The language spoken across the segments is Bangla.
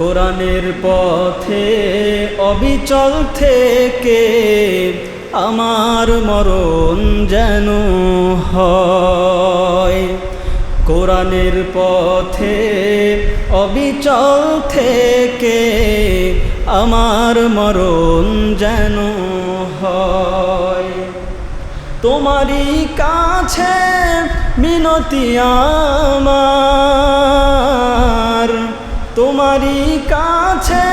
কোরআনের পথে অবিচল থেকে আমার মরণ যেন হয়। কোরআনের পথে অবিচল থেকে আমার মরণ যেন হয়। তোমারই কাছে মিনতি আমার, তোমারই কাছে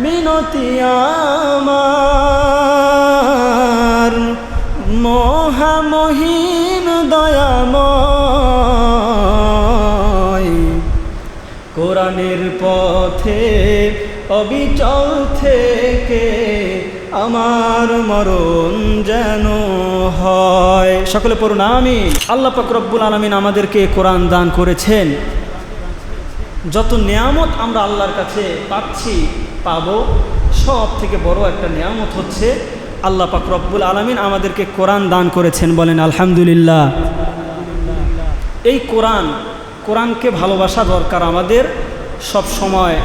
মিনতি আমার, মহামহিম দয়াময়। কোরআনের পথে অবিচল থেকে আমার মরণ যেন হয়। সকলে পড়ুন আমিন। আল্লাহ পাক রব্বুল আলামিন আমাদেরকে কোরআন দান করেছেন। যত নেয়ামত আমরা আল্লাহর কাছে পাচ্ছি পাবো, সব থেকে বড় একটা নেয়ামত হচ্ছে আল্লাহ পাক রব্বুল আলামিন আমাদেরকে কোরআন দান করেছেন। বলেন আলহামদুলিল্লাহ। এই কোরআনকে ভালোবাসা দরকার আমাদের সব সময়।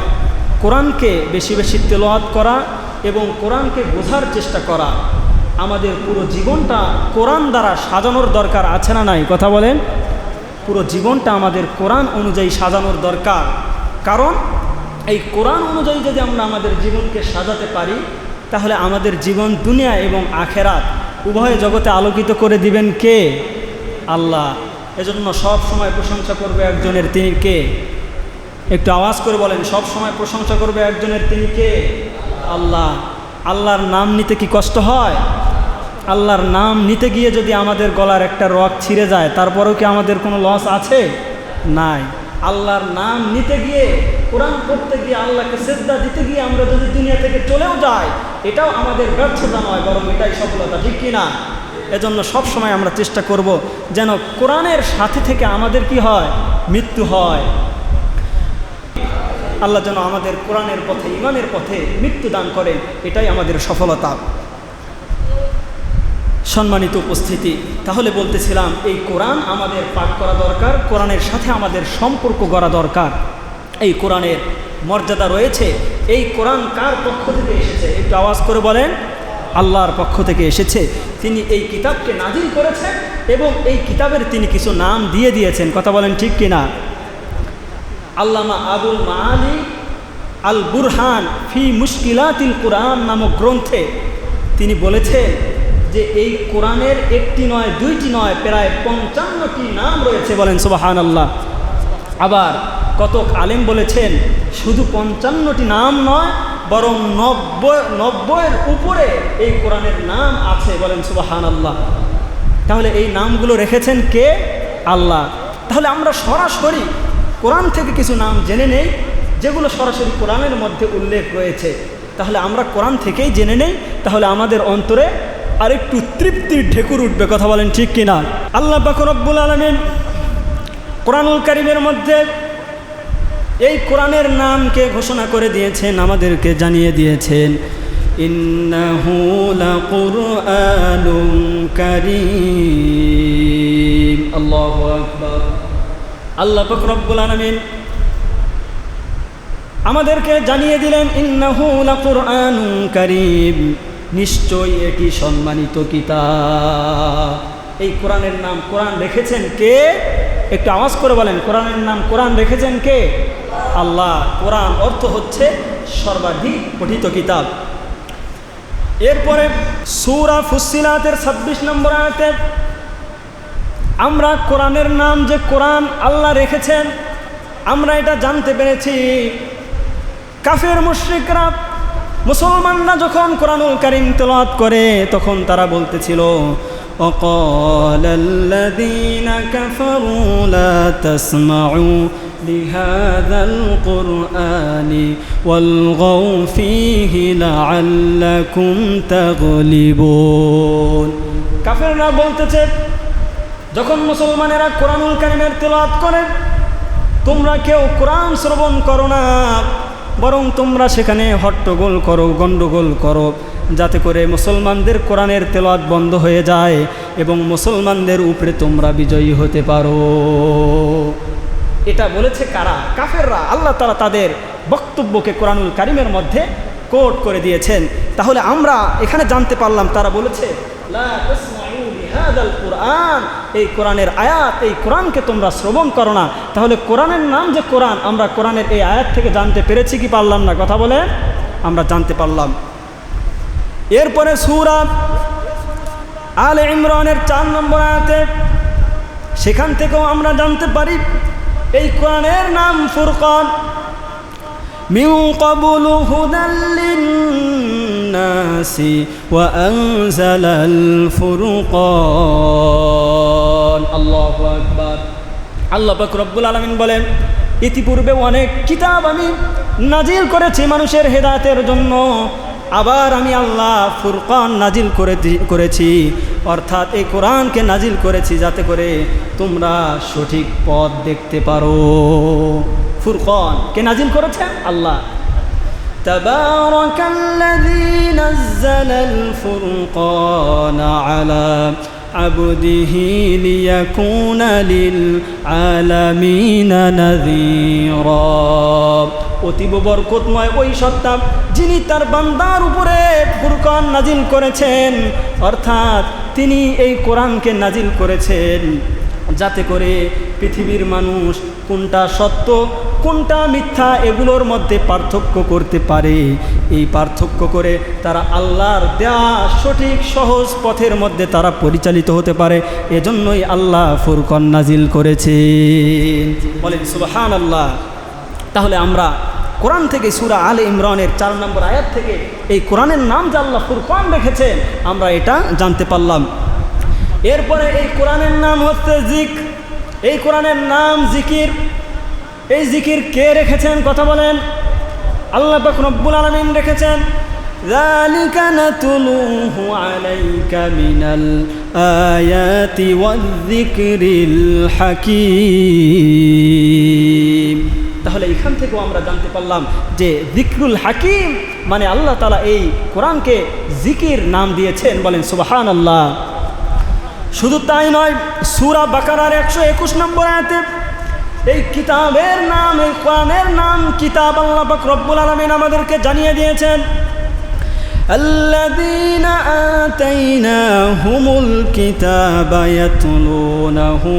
কোরআনকে বেশি বেশি তেলাওয়াত করা এবং কোরআনকে বোঝার চেষ্টা করা। আমাদের পুরো জীবনটা কোরআন দ্বারা সাজানোর দরকার আছে না নাই? কথা বলেন। পুরো জীবনটা আমাদের কোরআন অনুযায়ী সাজানোর দরকার। কারণ এই কোরআন অনুযায়ী যদি আমরা আমাদের জীবনকে সাজাতে পারি, তাহলে আমাদের জীবন দুনিয়া এবং আখেরাত উভয় জগতে আলোকিত করে দিবেন কে? আল্লাহ। এজন্য সব সময় প্রশংসা করবে একজনের, তিনি কে? একটু আওয়াজ করে বলেন, সব সময় প্রশংসা করবে একজনের, তিনি কে? আল্লাহ। আল্লাহর নাম নিতে কি কষ্ট হয়? আল্লাহর নাম নিতে গিয়ে যদি আমাদের গলার একটা রগ ছিঁড়ে যায়, তারপরেও কি আমাদের কোনো লস আছে? নাই। আল্লাহর নাম নিতে গিয়ে, কোরআন পড়তে গিয়ে, আল্লাহকে সিজদা দিতে গিয়ে আমরা যদি দুনিয়া থেকে চলেও যাই, এটাও আমাদের ব্যর্থতা নয়, বরং এটাই সফলতা, ঠিক কি না? এজন্য সব সময় আমরা চেষ্টা করব যেন কোরআনের সাথে থেকে আমাদের কি হয়? মৃত্যু হয়। আল্লাহ যেন আমাদের কোরআনের পথে, ঈমানের পথে মৃত্যু দান করেন, এটাই আমাদের সফলতা। সম্মানিত উপস্থিতি, তাহলে বলতেছিলাম এই কোরআন আমাদের পাঠ করা দরকার, কোরআনের সাথে আমাদের সম্পর্ক গড়া দরকার। এই কোরআনের মর্যাদা রয়েছে। এই কোরআন কার পক্ষ থেকে এসেছে? একটু আওয়াজ করে বলেন। আল্লাহর পক্ষ থেকে এসেছে। তিনি এই কিতাবকে নাজিল করেছেন এবং এই কিতাবের তিনি কিছু নাম দিয়ে দিয়েছেন। কথা বলেন ঠিক কিনা? আল্লামা আবুল মাআলি আল বুরহান ফি মুশকিলাতিল কুরআন নামক গ্রন্থে তিনি বলেছেন যে এই কোরআনের একটি নয়, দুইটি নয়, প্রায় 55টি নাম রয়েছে। বলেন সুবহানাল্লাহ। আবার কতক আলেম বলেছেন শুধু 55টি নাম নয়, বরং 90-এর উপরে এই কোরআনের নাম আছে। বলেন সুবহানাল্লাহ। তাহলে এই নামগুলো রেখেছেন কে? আল্লাহ। তাহলে আমরা সরাসরি কোরআন থেকে কিছু নাম জেনে নেই, যেগুলো সরাসরি কোরআনের মধ্যে উল্লেখ রয়েছে। তাহলে আমরা কোরআন থেকেই জেনে নেই, তাহলে আমাদের অন্তরে আরেকটু তৃপ্তির ঢেকুর উঠবে। কথা বলেন ঠিক কিনা? আল্লাহ পাক রব্বুল আলামিন কোরআনুল কারীমের মধ্যে এই কোরআনের নামকে ঘোষণা করে দিয়েছেন, আমাদেরকে জানিয়ে দিয়েছেন, ইন্নাহু লাকুরআনুন কারীম। আল্লাহু আকবার। আল্লাহ পাক রব্বুল আলামিন আমাদেরকে জানিয়ে দিলেন, ইন্নাহু লাকুরআনুন কারীম, নিশ্চয়ই এটি সম্মানিত কিতাব। এই কোরআনের নাম কোরআন রেখেছেন কে? একটু আওয়াজ করে বলেন। কোরআনের নাম কোরআন রেখেছেন কে? আল্লাহ। কোরআন অর্থ হচ্ছে সর্বাধিক পঠিত কিতাব। এরপরে সূরা ফুসসিলাতের 26 নম্বর আয়াতে আমরা কোরআনের নাম যে কোরআন আল্লাহ রেখেছেন, আমরা এটা জানতে পেরেছি। কাফের মুশরিকরা, মুসলমানরা যখন কোরআনুল কারীম তেলাওয়াত করে, তখন তারা বলতেছিল, وقال الذين كفروا لا تسمعوا لهذا القرآن والغوا فيه لعلكم تغلبون। কাফেররা বলতেছে, যখন মুসলমানেরা কোরআনুল কারীমের তেলাওয়াত করে, তোমরা কেউ কোরআন শ্রবণ করো না, বরং তোমরা সেখানে হট্টগোল করো, গণ্ডগোল করো, যাতে করে মুসলমানদের কোরআনের তেলাওয়াত বন্ধ হয়ে যায় এবং মুসলমানদের উপরে তোমরা বিজয়ী হতে পারো। এটা বলেছে কারা? কাফেররা। আল্লাহ তাআলা তাদের বক্তব্যকে কোরআনুল কারীমের মধ্যে কোট করে দিয়েছেন। তাহলে আমরা এখানে জানতে পারলাম তারা বলেছে লা তাসমাউ লিহাদাল কুরআন, এই কোরআনের আয়াত, এই কোরআনকে তোমরা শ্রবণ করো না। তাহলে কোরআনের নাম যে কোরআন, আমরা কোরআনের এই আয়াত থেকে জানতে পেরেছি কি পারলাম না? কথা বলে আমরা জানতে পারলাম। এরপরে সূরা আলে ইমরানের 4 নম্বর আয়াতে, সেখান থেকেও আমরা জানতে পারি এই কোরআনের নাম ফুরকান। মিন ক্বাবলু হুদাল লিন্নাসি ওয়া আনজালাল ফুরকান। আল্লাহু আকবার। আল্লাহ পাক রব্বুল আলামিন বলেন, ইতিপূর্বে অনেক কিতাব আমি নাজিল করেছি মানুষের হেদায়েতের জন্য, আবার আমি আল্লাহ ফুরকান নাজিল করেছি, অর্থাৎ এই কোরআনকে নাজিল করেছি যাতে করে তোমরা সঠিক পথ দেখতে পারো। ফুরকান কে নাজিল করেছেন? আল্লাহ। তাবারাকাল্লাযী নাযালাল ফুরকানা আলা আবদিহি লিয়াকুনা লিল আলামিনা নাযীরা। অতীব বরকতময় ওই সত্তা যিনি তার বান্দার উপরে ফুরকান নাজিল করেছেন, অর্থাৎ তিনি এই কোরআনকে নাজিল করেছেন যাতে করে পৃথিবীর মানুষ কোনটা সত্য কোনটা মিথ্যা এগুলোর মধ্যে পার্থক্য করতে পারে। এই পার্থক্য করে তারা আল্লাহর দেয়া সঠিক সহজ পথের মধ্যে তারা পরিচালিত হতে পারে। এজন্যই আল্লাহ ফুরকান নাজিল করেছেন। বলেন সুবহানাল্লাহ। তাহলে আমরা কোরআন থেকে সূরা আলে ইমরানের 4 নম্বর আয়াত থেকে এই কোরআনের নাম যে আল্লাহ ফুরকান রেখেছেন আমরা এটা জানতে পারলাম। এরপরে এই কোরআনের নাম হচ্ছে জিক্র। এই কোরআনের নাম জিকির। এই জিকির কে রেখেছেন? কথা বলেন। আল্লাহ পাক রব্বুল আলামিন রেখেছেন। যালিকা নাতলুহু আলাইকা মিনাল আয়াতি ওয়ায-যিকরিল হাকীম। তাহলে এখান থেকেও আমরা জানতে পারলাম যে যিকরুল হাকীম মানে আল্লাহ তাআলা এই কোরআনকে জিকির নাম দিয়েছেন। বলেন সুবহানাল্লাহ। শুধু তাই নয়, সূরা বাকারার 121 নম্বর আয়াতে এই কিতাবের নাম, এই কোরআনের নাম কিতাব আল্লাহ পাক রব্বুল আলামিন আমাদেরকে জানিয়ে দিয়েছেন। আল্লাযীনা আতাইনাহুমুল কিতাবা ইয়াতলুনাহু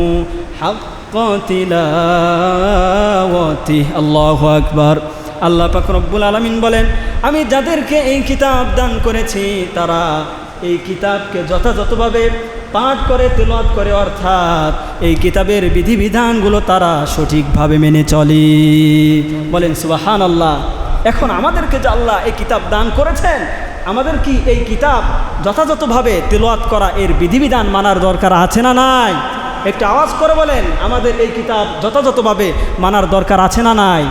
হাক্কা তিলাওয়াতিহি। আল্লাহু আকবার। আল্লাহ পাক রব্বুল আলামিন বলেন, আমি যাদেরকে এই কিতাব দান করেছি তারা এই কিতাবকে যথাযথভাবে পাঠ করে তেলাওয়াত করে, অর্থাৎ এই কিতাবের বিধিবিধানগুলো তারা সঠিকভাবে মেনে চলে। বলেন সুবহানাল্লাহ। এখন আমাদেরকে যে আল্লাহ এই কিতাব দান করেছেন, আমাদের কি এই কিতাব যথাযথভাবে তেলাওয়াত করা, এর বিধিবিধান মানার দরকার আছে না নাই? একটু আওয়াজ করে বলেন, আমাদের এই কিতাব যথাযথভাবে মানার দরকার আছে না নাই?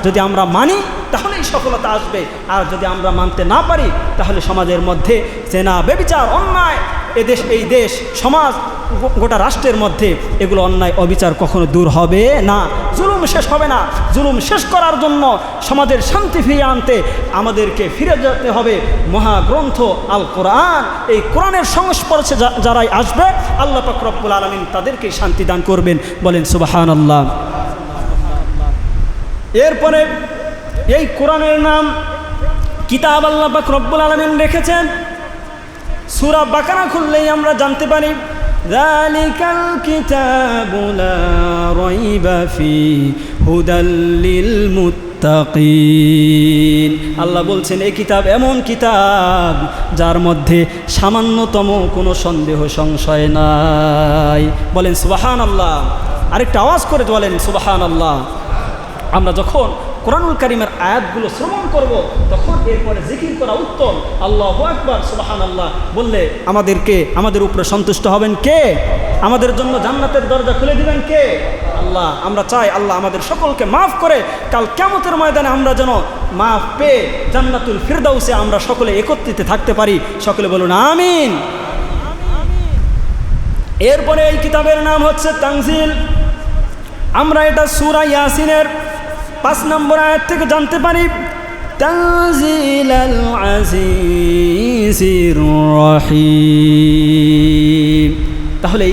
যদি আমরা মানি তাহলেই সফলতা আসবে, আর যদি আমরা মানতে না পারি তাহলে সমাজের মধ্যে জেনা, ব্যভিচার, অন্যায়, এই দেশ সমাজ গোটা রাষ্ট্রের মধ্যে এগুলো অন্যায় অবিচার কখনো দূর হবে না, জুলুম শেষ হবে না। জুলুম শেষ করার জন্য সমাজের শান্তি ফিরিয়ে আনতে আমাদেরকে ফিরে যেতে হবে মহাগ্রন্থ আল কোরআন। এই কোরআনের সংস্পর্শে যারাই আসবে আল্লাহ পাক রব্বুল আলামিন তাদেরকে শান্তি দান করবেন। বলেন সুবহানাল্লাহ। এরপরে এই কোরআনের নাম কিতাব আল্লাহ পাক রব্বুল আলামিন রেখেছেন। সূরা বাকারা খুললেই আমরা জানতে পারি যালিকাল কিতাবু লা রাইবা ফীহি হুদাল লিল মুত্তাকিন। আল্লাহ বলছেন এই কিতাব এমন কিতাব যার মধ্যে সামান্যতম কোনো সন্দেহ সংশয় নাই। বলেন সুবহানাল্লাহ। আরেকটা আওয়াজ করে বলেন সুবহানাল্লাহ। আমরা যখন কোরআনুল কারীমের আয়াতগুলো শ্রবণ করব তখন এরপরে জিকির করা উত্তম। আল্লাহু আকবার, সুবহানাল্লাহ বললে আমাদের উপরে সন্তুষ্ট হবেন কে? আমাদের জন্য জান্নাতের দরজা খুলে দিবেন কে? আল্লাহ। আমরা চাই আল্লাহ আমাদের সকলকে মাফ করে কাল কিয়ামতের ময়দানে আমরা যেন মাফ পেয়ে জান্নাতুল ফিরদাউসে আমরা সকলে একত্রিত থাকতে পারি। সকলে বলুন আমিন। এরপরে এই কিতাবের নাম হচ্ছে তানজিল। আমরা এটা সূরা ইয়াসিনের 5 নম্বর আয়াত থেকে জানতে পারি তানজিলাল আজিজির রহিম। তাহলে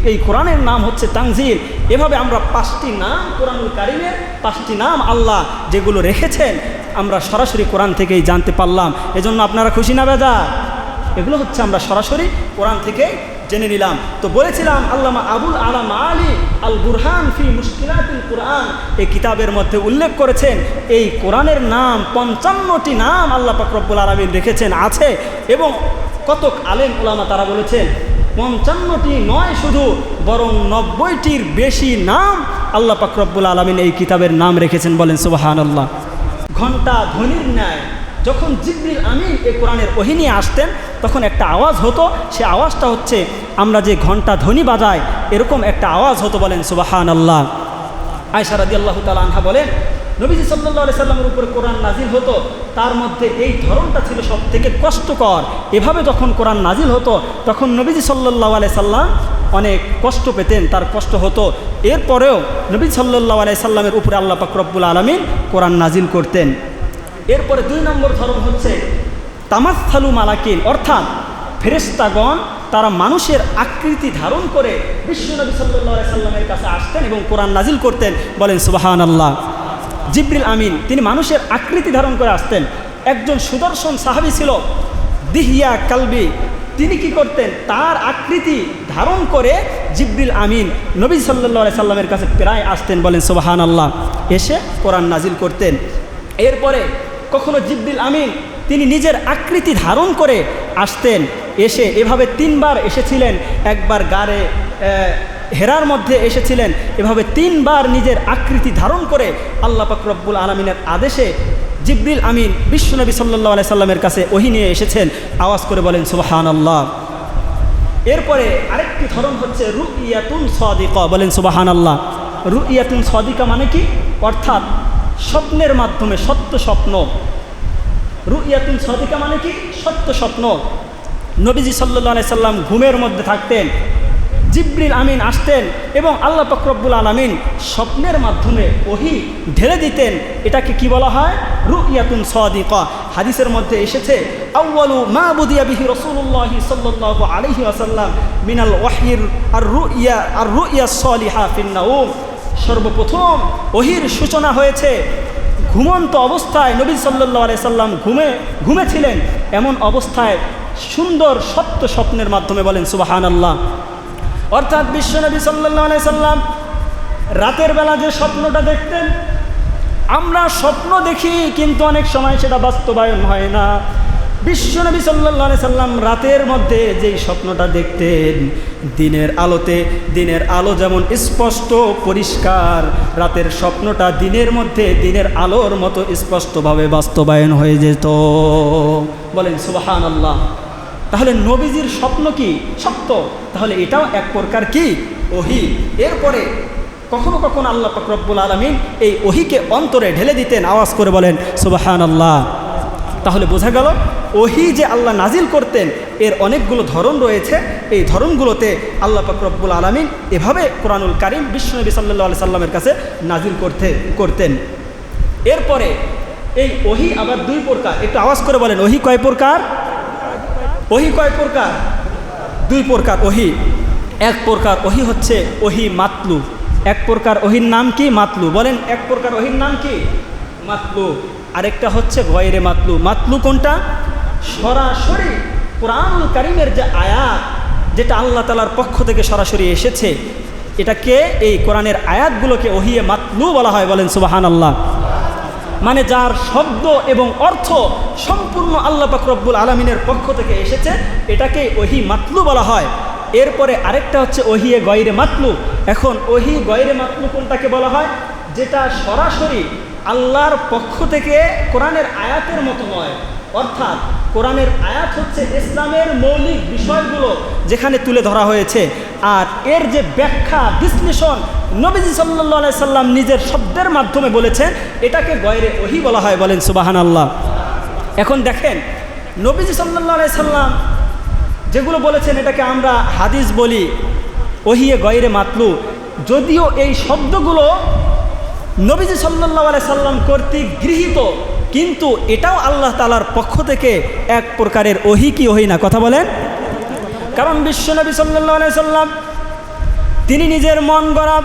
এই কোরআনের নাম হচ্ছে তানজিল। এভাবে আমরা 5টি নাম কোরআনুল কারিমের 5টি নাম আল্লাহ যেগুলো রেখেছেন আমরা সরাসরি কোরআন থেকেই জানতে পারলাম। এজন্য আপনারা খুশি না বেজার? এগুলো হচ্ছে আমরা সরাসরি কোরআন থেকে জেনে নিলাম। তো বলেছিলাম আল্লামা আবুল আলা মাআলি আল বুরহান ফি মুশকিলাতুল কোরআন এই কিতাবের মধ্যে উল্লেখ করেছেন এই কোরআনের নাম 55টি নাম আল্লাহ পাক রব্বুল আলামিন রেখেছেন আছে। এবং কতক আলেম উলামা তারা বলেছেন 55টি নয় শুধু, বরং 90টির বেশি নাম আল্লাহ পাক রব্বুল আলামিন এই কিতাবের নাম রেখেছেন। বলেন সুবহানাল্লাহ। ঘণ্টা ধ্বনির ন্যায় যখন জিবরিল আমিন এই কোরআনের ওহী নিয়ে আসতেন তখন একটা আওয়াজ হতো, সে আওয়াজটা হচ্ছে আমরা যে ঘণ্টা ধ্বনি বাজাই এরকম একটা আওয়াজ হতো। বলেন সুবহানাল্লাহ। আয়েশা রাদিয়াল্লাহু তাআলা আনহা বলেন নবীজি সাল্লাল্লাহু আলাইহি সাল্লামের উপরে কোরআন নাজিল হতো তার মধ্যে এই ধরনটা ছিল সব থেকে কষ্টকর। এভাবে যখন কোরআন নাজিল হতো তখন নবীজি সাল্লাল্লাহু আলাইহি সাল্লাম অনেক কষ্ট পেতেন, তার কষ্ট হতো। এরপরেও নবী সাল্লাল্লাহু আলাইহি সাল্লামের উপরে আল্লাহ পাক রব্বুল আলামিন কোরআন নাজিল করতেন। এরপরে 2 নম্বর ধরন হচ্ছে তামাসসালু মালাকিন, অর্থাৎ ফেরেশতাগণ তারা মানুষের আকৃতি ধারণ করে বিশ্বনবী সাল্লাল্লাহু আলাইহি সাল্লামের কাছে আসতেন এবং কোরআন নাজিল করতেন। বলেন সুবহানাল্লাহ। জিবরিল আমিন তিনি মানুষের আকৃতি ধারণ করে আসতেন। একজন সুদর্শন সাহাবী ছিল দিহিয়া কালবি, তিনি কি করতেন তার আকৃতি ধারণ করে জিবরিল আমিন নবী সাল্লাল্লাহু আলাইহি সাল্লামের কাছে প্রায় আসতেন। বলেন সুবহানাল্লাহ। এসে কোরআন নাজিল করতেন। এরপরে কখনো জিবরিল আমিন তিনি নিজের আকৃতি ধারণ করে আসতেন, এসে এভাবে 3 বার এসেছিলেন। একবার গারে হেরার মধ্যে এসেছিলেন। এভাবে 3 বার নিজের আকৃতি ধারণ করে আল্লাহ পাক রব্বুল আলামিনের আদেশে জিবরিল আমিন বিশ্বনবী সাল্লাল্লাহু আলাইহি সাল্লামের কাছে ওহী নিয়ে এসেছেন। আওয়াজ করে বলেন সুবহানাল্লাহ। এরপরে আরেকটি ধরন হচ্ছে রুইয়াতুন সাদিকা। বলেন সুবহানাল্লাহ। রুইয়াতুন সাদিকা মানে কি? অর্থাৎ স্বপ্নের মাধ্যমে সত্য স্বপ্ন। রুইয়াতুন সাদিকা মানে কি? সত্য স্বপ্ন। নবীজি সাল্লাল্লাহু আলাইহি সাল্লাম ঘুমের মধ্যে থাকতেন, জিবরিল আমিন আসতেন এবং আল্লাহ পাক রব্বুল আলামিন স্বপ্নের মাধ্যমে ওহী ঢেলে দিতেন। এটাকে কি বলা হয়? রুইয়াতুন সাদিকা। হাদিসের মধ্যে এসেছে আউয়ালু মা বুদিয়া বিহি রাসূলুল্লাহি সাল্লাল্লাহু আলাইহি ওয়াসাল্লাম মিনাল ওয়াহয়ির আর রুইয়া সালিহা ফিন নাওম। সর্বপ্রথম ওহীর সূচনা হয়েছে ঘুমন্ত অবস্থায়। নবী সাল্লাল্লাহু আলাইহি সাল্লাম ঘুমেছিলেন, এমন অবস্থায় সুন্দর সত্য স্বপ্নের মাধ্যমে। বলেন সুবহানাল্লাহ। অর্থাৎ বিশ্বনবী সাল্লাল্লাহু আলাইহি সাল্লাম রাতের বেলা যে স্বপ্নটা দেখতেন, আমরা স্বপ্ন দেখি কিন্তু অনেক সময় সেটা বাস্তবায়ন হয় না। বিশ্বনবী সাল্লাল্লাহু আলাইহি সাল্লাম রাতের মধ্যে যেই স্বপ্নটা দেখতেন দিনের আলোতে, দিনের আলো যেমন স্পষ্ট পরিষ্কার, রাতের স্বপ্নটা দিনের মধ্যে দিনের আলোর মতো স্পষ্টভাবে বাস্তবায়ন হয়ে যেত। বলেন সুবহানাল্লাহ। তাহলে নবীজির স্বপ্ন কি? সত্য। তাহলে এটাও এক প্রকার কি? ওহী। এরপরে কখনো কখনো আল্লাহ পাক রব্বুল আলামিন এই ওহীকে অন্তরে ঢেলে দিতেন। আওয়াজ করে বলেন সুবহানাল্লাহ। তাহলে বোঝা গেল ওহী যে আল্লাহ নাজিল করতেন এর অনেকগুলো ধরন রয়েছে। এই ধরনগুলোতে আল্লাহ পাক রব্বুল আলামিন এভাবে কোরআনুল কারীম বিশ্বনবী সাল্লাল্লাহু আলাইহি সাল্লামের কাছে নাজিল করতেন। এরপরে এই ওহী আবার 2 প্রকার। একটু আওয়াজ করে বলেন ওহী কয় প্রকার? ওহী কয় প্রকার? 2 প্রকার ওহী। এক প্রকার ওহী হচ্ছে ওহী মাতলু। এক প্রকার ওহীর নাম কি? মাতলু। বলেন এক প্রকার ওহীর নাম কি? মাতলু। আরেকটা হচ্ছে গয়রে মাতলু। মাতলু কোনটা? সরাসরি কোরআনুল কারীমের যে আয়াত, যেটা আল্লাহ তাআলার পক্ষ থেকে সরাসরি এসেছে, এটাকে এই কোরআনের আয়াতগুলোকে ওহিয়ে মাতলু বলা হয়। বলেন সুবহানাল্লাহ। মানে যার শব্দ এবং অর্থ সম্পূর্ণ আল্লাহ পাক রব্বুল আলামিনের পক্ষ থেকে এসেছে, এটাকে ওহী মাতলু বলা হয়। এরপরে আরেকটা হচ্ছে ওহিয়ে গয়রে মাতলু। এখন ওহী গয়রে মাতলু কোনটাকে বলা হয়? যেটা সরাসরি আল্লাহর পক্ষ থেকে কোরআনের আয়াতের মতো নয়। অর্থাৎ কোরআনের আয়াত হচ্ছে ইসলামের মৌলিক বিষয়গুলো যেখানে তুলে ধরা হয়েছে, আর এর যে ব্যাখ্যা বিশ্লেষণ নবীজি সাল্লাল্লাহু আলাইহি সাল্লাম নিজের শব্দের মাধ্যমে বলেছেন, এটাকে গয়রে ওহী বলা হয়। বলেন সুবহানাল্লাহ। এখন দেখেন নবীজি সাল্লাল্লাহু আলাইহি সাল্লাম যেগুলো বলেছেন এটাকে আমরা হাদিস বলি, ওহিয়ে গয়রে মাতলু। যদিও এই শব্দগুলো নবীজি সাল্লাল্লাহু আলাইহি সাল্লাম কর্তৃক গৃহীত, কিন্তু এটাও আল্লাহ তাআলার পক্ষ থেকে এক প্রকারের ওহী কি ওহী না? কথা বলেন। কারণ বিশ্বনবী সাল্লাল্লাহু আলাইহি সাল্লাম তিনি নিজের মন গড়া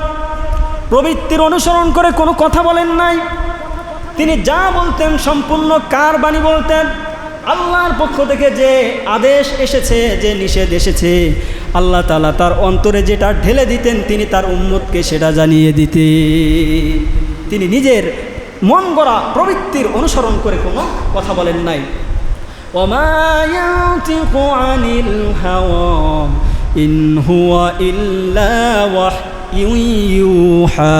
প্রবৃত্তির অনুসরণ করে কোনো কথা বলেন নাই। তিনি যা বলতেন সম্পূর্ণ কার বাণী বলতেন? আল্লাহর পক্ষ থেকে যে আদেশ এসেছে, যে নিষেধ এসেছে, আল্লাহ তাআলা তার অন্তরে যেটা ঢেলে দিতেন তিনি তার উম্মতকে সেটা জানিয়ে দিতেন। তিনি নিজের মন গড়া প্রবৃত্তির অনুসরণ করে কোনো কথা বলেন নাই। ওমা ইয়ানতিকু আনিল হাওয়া ইন হুয়া ইল্লা ওয়াহয়ুন ইউহা।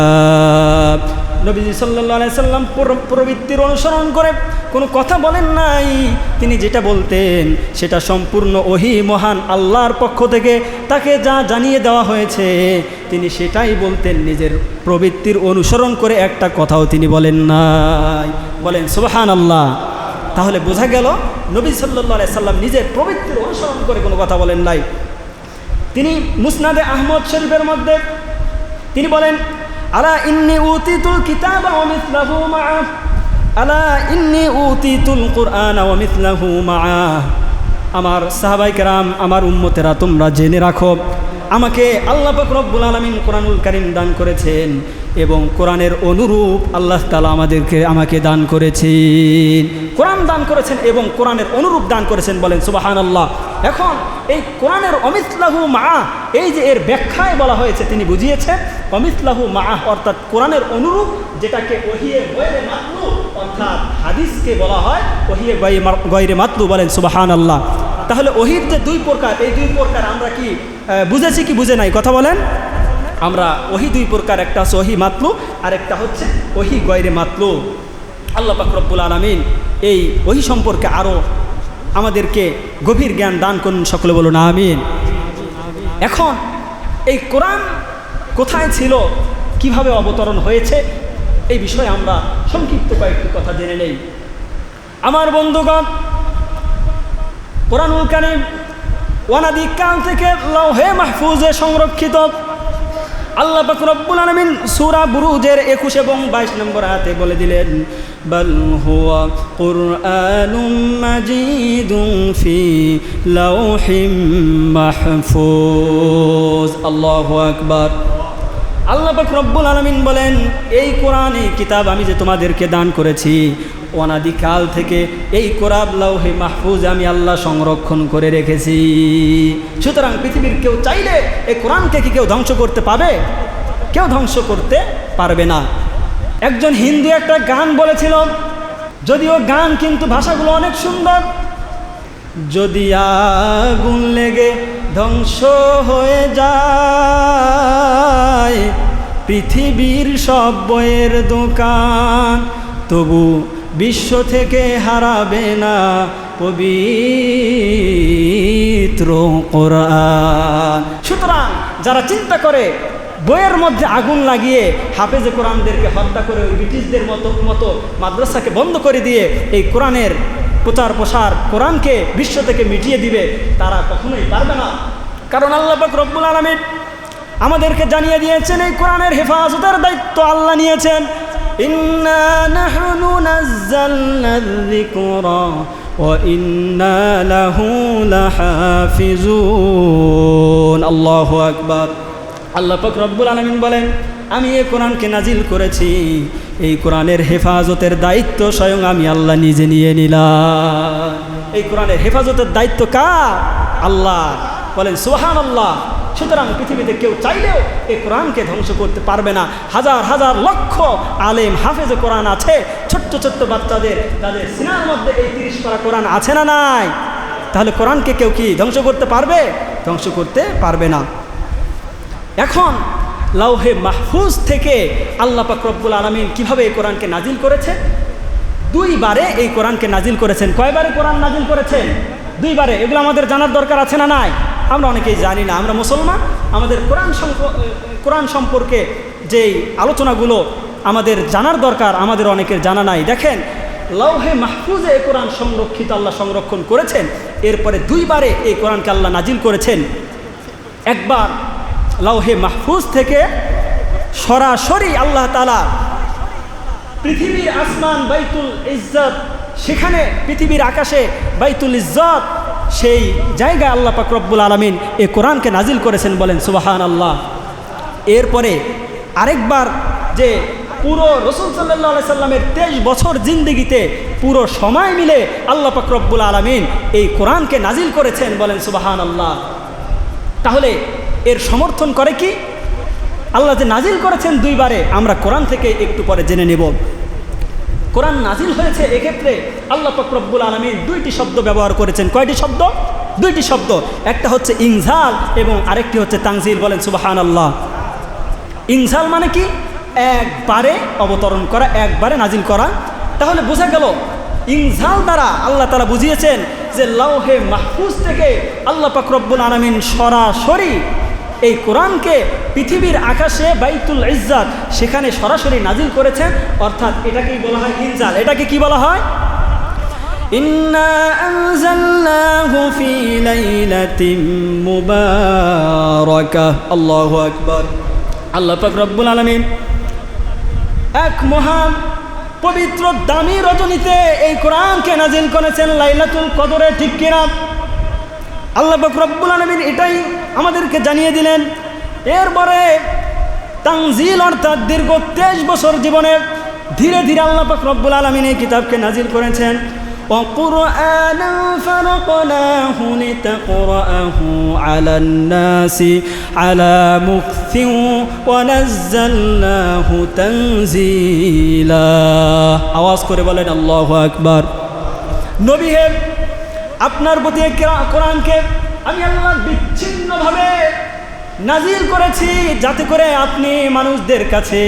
নবীজি সাল্লাল্লাহু আলাইহি সাল্লাম প্রবৃত্তির অনুসরণ করে কোনো কথা বলেন নাই। তিনি যেটা বলতেন সেটা সম্পূর্ণ ওহী মহান আল্লাহর পক্ষ থেকে তাকে যা জানিয়ে দেওয়া হয়েছে তিনি সেটাই বলতেন। নিজের প্রবৃত্তির অনুসরণ করে একটা কথাও তিনি বলেন নাই। বলেন সুবহানাল্লাহ। তাহলে বোঝা গেল নবী সাল্লাল্লাহু আলাইহি সাল্লাম নিজের প্রবৃত্তির অনুসরণ করে কোনো কথা বলেন নাই। তিনি মুসনাদে আহমদ শরীফের মধ্যে তিনি বলেন, আলা ইন্নী উতিতুল কিতাবা ওয়া মিসলাহু মাআ, আলা ইন্নী উতিতুল কুরআনা ওয়া মিসলাহু মাআ। আমার সাহাবায়ে কেরাম, আমার উম্মতেরা, তোমরা জেনে রাখো, আমাকে আল্লাহ পাক রব্বুল আলামিন কোরআনুল কারীম দান করেছেন এবং কোরআনের অনুরূপ আল্লাহ তাআলা আমাকে দান করেছেন। কোরআন দান করেছেন এবং কোরআনের অনুরূপ দান করেছেন। বলেন সুবহানাল্লাহ। এখন এই কোরআনের অমিসলাহু মাআ, এই যে এর ব্যাখ্যায় বলা হয়েছে, তিনি বুঝিয়েছেন অমিসলাহু মাআ অর্থাৎ কোরআনের অনুরূপ, যেটাকে ওহিয়ে গয়রে মাতলু অর্থাৎ হাদিসকে বলা হয় ওহিয়ে গয়রে মাতলু। বলেন সুবহানাল্লাহ। তাহলে ওহির যে দুই প্রকার, এই দুই প্রকার আমরা কি বুঝেছি কি বুঝে নাই? কথা বলেন। আমরা ওহি দুই প্রকার, একটা হচ্ছে ওহি মাতলু আর একটা হচ্ছে ওহি গয়রে মাতলু। আল্লাহ পাক রব্বুল আলামিন এই ওহি সম্পর্কে আরও আমাদেরকে গভীর জ্ঞান দান করুন। সকলে বলুন আমিন। এখন এই কোরআন কোথায় ছিল, কিভাবে অবতরণ হয়েছে, এই বিষয়ে আমরা সংক্ষিপ্ত কয়েকটি কথা জেনে নেই। আমার বন্ধুগণ, কোরআনুল কারীম অনাদি কাল থেকে লৌহে মাহফুজে সংরক্ষিত। আল্লাহ পাক রব্বুল আলামিন সূরা বুরুজের 21 এবং 22 নম্বর আয়াতে বলে দিলেন, বাল হুয়া কুরআনুম মাজিদুন ফি লাউহিম মাহফুজ। আল্লাহু আকবার। আল্লাহ পাক রব্বুল আলামিন বলেন, এই কোরআন, এই কিতাব আমি যে তোমাদেরকে দান করেছি, অনাদিকাল থেকে এই কোরআন লাউহে মাহফুজ আমি আল্লাহ সংরক্ষণ করে রেখেছি। সুতরাং পৃথিবীর কেউ চাইলে এই কোরআনকে কি কেউ ধ্বংস করতে পারবে? কেউ ধ্বংস করতে পারবে না। একজন হিন্দু একটা গান বলেছিল, যদিও গান কিন্তু ভাষাগুলো অনেক সুন্দর। যদি আগুন লেগে ধ্বংস হয়ে যায় পৃথিবীর সব বইয়ের দোকান, তবু বিশ্ব থেকে হারাবে না পবিত্র কোরআন। সুতরাং যারা চিন্তা করে বইয়ের মধ্যে আগুন লাগিয়ে হাফেজে কোরআনদেরকে হত্যা করে ওই ব্রিটিশদের মতো মাদ্রাসাকে বন্ধ করে দিয়ে এই কোরআনের প্রচার প্রসার, কোরআনকে বিশ্ব থেকে মিটিয়ে দিবে, তারা কখনোই পারবে না। কারণ আল্লাহ পাক রব্বুল আলামিন আমাদেরকে জানিয়ে দিয়েছেন এই কোরআনের হেফাজতের দায়িত্ব আল্লাহ নিয়েছেন। ইন্না নাহনু নাযালনা যিকরা ওয়া ইন্না লাহু লাহাফিজুন। আল্লাহু আকবার। আল্লাহ পাক রব্বুল আলামিন বলেন, আমি এই কোরআনকে নাজিল করেছি, এই কোরআনের হেফাজতের দায়িত্ব স্বয়ং আমি আল্লাহ নিজে নিয়ে নিলাম। এই কোরআনের হেফাজতের দায়িত্ব কার? আল্লাহ। বলেন সুবহানাল্লাহ। সুতরাং পৃথিবীতে কেউ চাইলেও এই কোরআনকে ধ্বংস করতে পারবে না। হাজার হাজার লক্ষ আলেম হাফেজে কোরআন আছে, ছোট্ট ছোট্ট বাচ্চাদের যাদের সিনার মধ্যে এই 30 পারা কোরআন আছে না নাই? তাহলে কোরআনকে কেউ কি ধ্বংস করতে পারবে? ধ্বংস করতে পারবে না। এখন লাউহে মাহফুজ থেকে আল্লাহ পাক রব্বুল আলামিন কিভাবে এই কোরআনকে নাজিল করেছে? দুইবারে এই কোরআনকে নাজিল করেছেন। কয়বারে কোরআন নাজিল করেছেন? দুইবারে। এগুলো আমাদের জানার দরকার আছে না নাই? আমরা অনেকেই জানি না। আমরা মুসলমান, আমাদের কোরআন সম্পর্কে যেই আলোচনাগুলো আমাদের জানার দরকার আমাদের অনেকের জানা নাই। দেখেন, লাউহে মাহফুজে এই কোরআন সংরক্ষিত, আল্লাহ সংরক্ষণ করেছেন। এরপরে দুইবারে এই কোরআনকে আল্লাহ নাজিল করেছেন। একবার লাউহে মাহফুজ থেকে সরাসরি আল্লাহ তাআলা পৃথিবীর আসমান বাইতুল ইজ্জত, সেখানে পৃথিবীর আকাশে বাইতুল ইজ্জত, সেই জায়গায় আল্লাহ পাক রব্বুল আলামিন এই কোরআনকে নাজিল করেছেন। বলেন সুবহানাল্লাহ। এরপরে আরেকবার যে পুরো রাসূল সাল্লাল্লাহু আলাইহি সাল্লামের 23 বছর জিন্দেগিতে পুরো সময় মিলে আল্লাহ পাক রব্বুল আলামিন এই কোরআনকে নাজিল করেছেন, বলেন সুবহানাল্লাহ। তাহলে এর সমর্থন করে কি? আল্লাহ যে নাজিল করেছেন দুইবারে, আমরা কোরআন থেকে একটু পরে জেনে নেব। কোরআন নাজিল হয়েছে এক্ষেত্রে আল্লাহ পাক রব্বুল আলামিন দুইটি শব্দ ব্যবহার করেছেন। কয়টি শব্দ? দুইটি শব্দ। একটা হচ্ছে ইনজাল এবং আরেকটি হচ্ছে তানজিল, বলেন সুবহানাল্লাহ। ইনজাল মানে কি? একবারে অবতরণ করা, একবারে নাজিল করা। তাহলে বোঝা গেল ইনজাল দ্বারা আল্লাহ তাআলা বুঝিয়েছেন যে লাওহে মাহফুজ থেকে আল্লাহ পাক রব্বুল আলামিন সরাসরি এই কোরআনকে পৃথিবীর আকাশে বাইতুল ইজ্জাত সেখানে সরাসরি নাজিল করেছেন, অর্থাৎ এটাকেই বলা হয় ইনজাল। এটাকে কি বলা হয়? ইন্না আনজালনাহু ফি লাইলাতিন মুবারাকাহ। আল্লাহু আকবার। আল্লাহ পাক রব্বুল আলামিন এক মহান পবিত্র দামি রজনীতে এই কোরআনকে নাজিল করেছেন, লাইলাতুল কদরে, ঠিক কিনা? আল্লাহ পাক রব্বুল আলামিন এটাই আমাদেরকে জানিয়ে দিলেন। এরপরে তানজিল অর্থাৎ দীর্ঘ 23 বছর জীবনে ধীরে ধীরে আল্লাহ পাক রব্বুল আলামিন এই কিতাবকে নাজিল করেছেন। وقرآنا فرقناه لتقرأه على الناس على مكث ونزلناه تنزيلا। আওয়াজ করে বলেন আল্লাহু আকবার। নবী হে, আপনার প্রতি কোরআনকে আমি আল্লাহ বিচ্ছিন্নভাবে নাজিল করেছি যাতে করে আপনি মানুষদের কাছে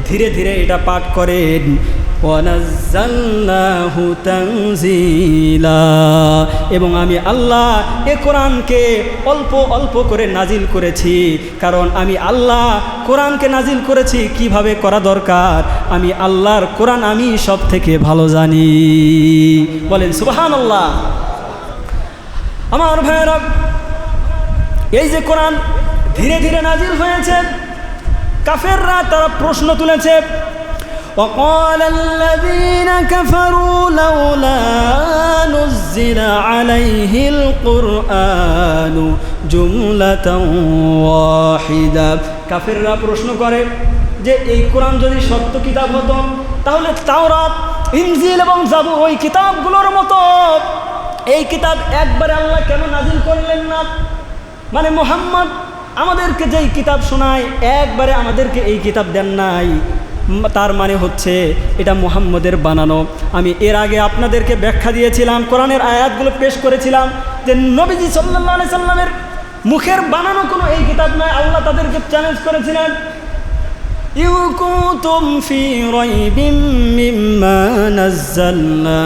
ধীরে ধীরে এটা পাঠ করেন। ওয়ানাজ্জালনাহু তানজিলা, এবং আমি আল্লাহ এ কোরআনকে অল্প অল্প করে নাজিল করেছি, কারণ আমি আল্লাহ কোরআনকে নাজিল করেছি কিভাবে করা দরকার। আমি আল্লাহর কোরআন আমি সব থেকে ভালো জানি, বলেন সুবহানাল্লাহ। আমার ভাইরা, এই যে কোরআন ধীরে ধীরে নাজিল হয়েছে, কাফেররা তারা প্রশ্ন তুলেছে, وقال الذين كفروا لولا نزل عليه القرآن جملة واحدة। কাফেররা প্রশ্ন করে যে এই কোরআন যদি সত্য কিতাব হতো তাহলে তাওরাত, ইনজিল এবং জাবুর ওই কিতাবগুলোর মতো এই কিতাব একবারে আল্লাহ কেন নাজিল করলেন না? মানে মুহাম্মদ আমাদেরকে যেই কিতাব শোনায় একবারে আমাদেরকে এই কিতাব দেন নাই, তার মানে হচ্ছে এটা মুহাম্মদের বানানো। আমি এর আগে আপনাদেরকে ব্যাখ্যা দিয়েছিলাম, কোরআনের আয়াতগুলো পেশ করেছিলাম যে নবীজি সাল্লাল্লাহু আলাইহি সাল্লামের মুখের বানানো কোনো এই কিতাব নয়। আল্লাহ তাদেরকে চ্যালেঞ্জ করেছিলেন, ইন কুনতুম ফি রাইবিম মিম্মা নাযালনা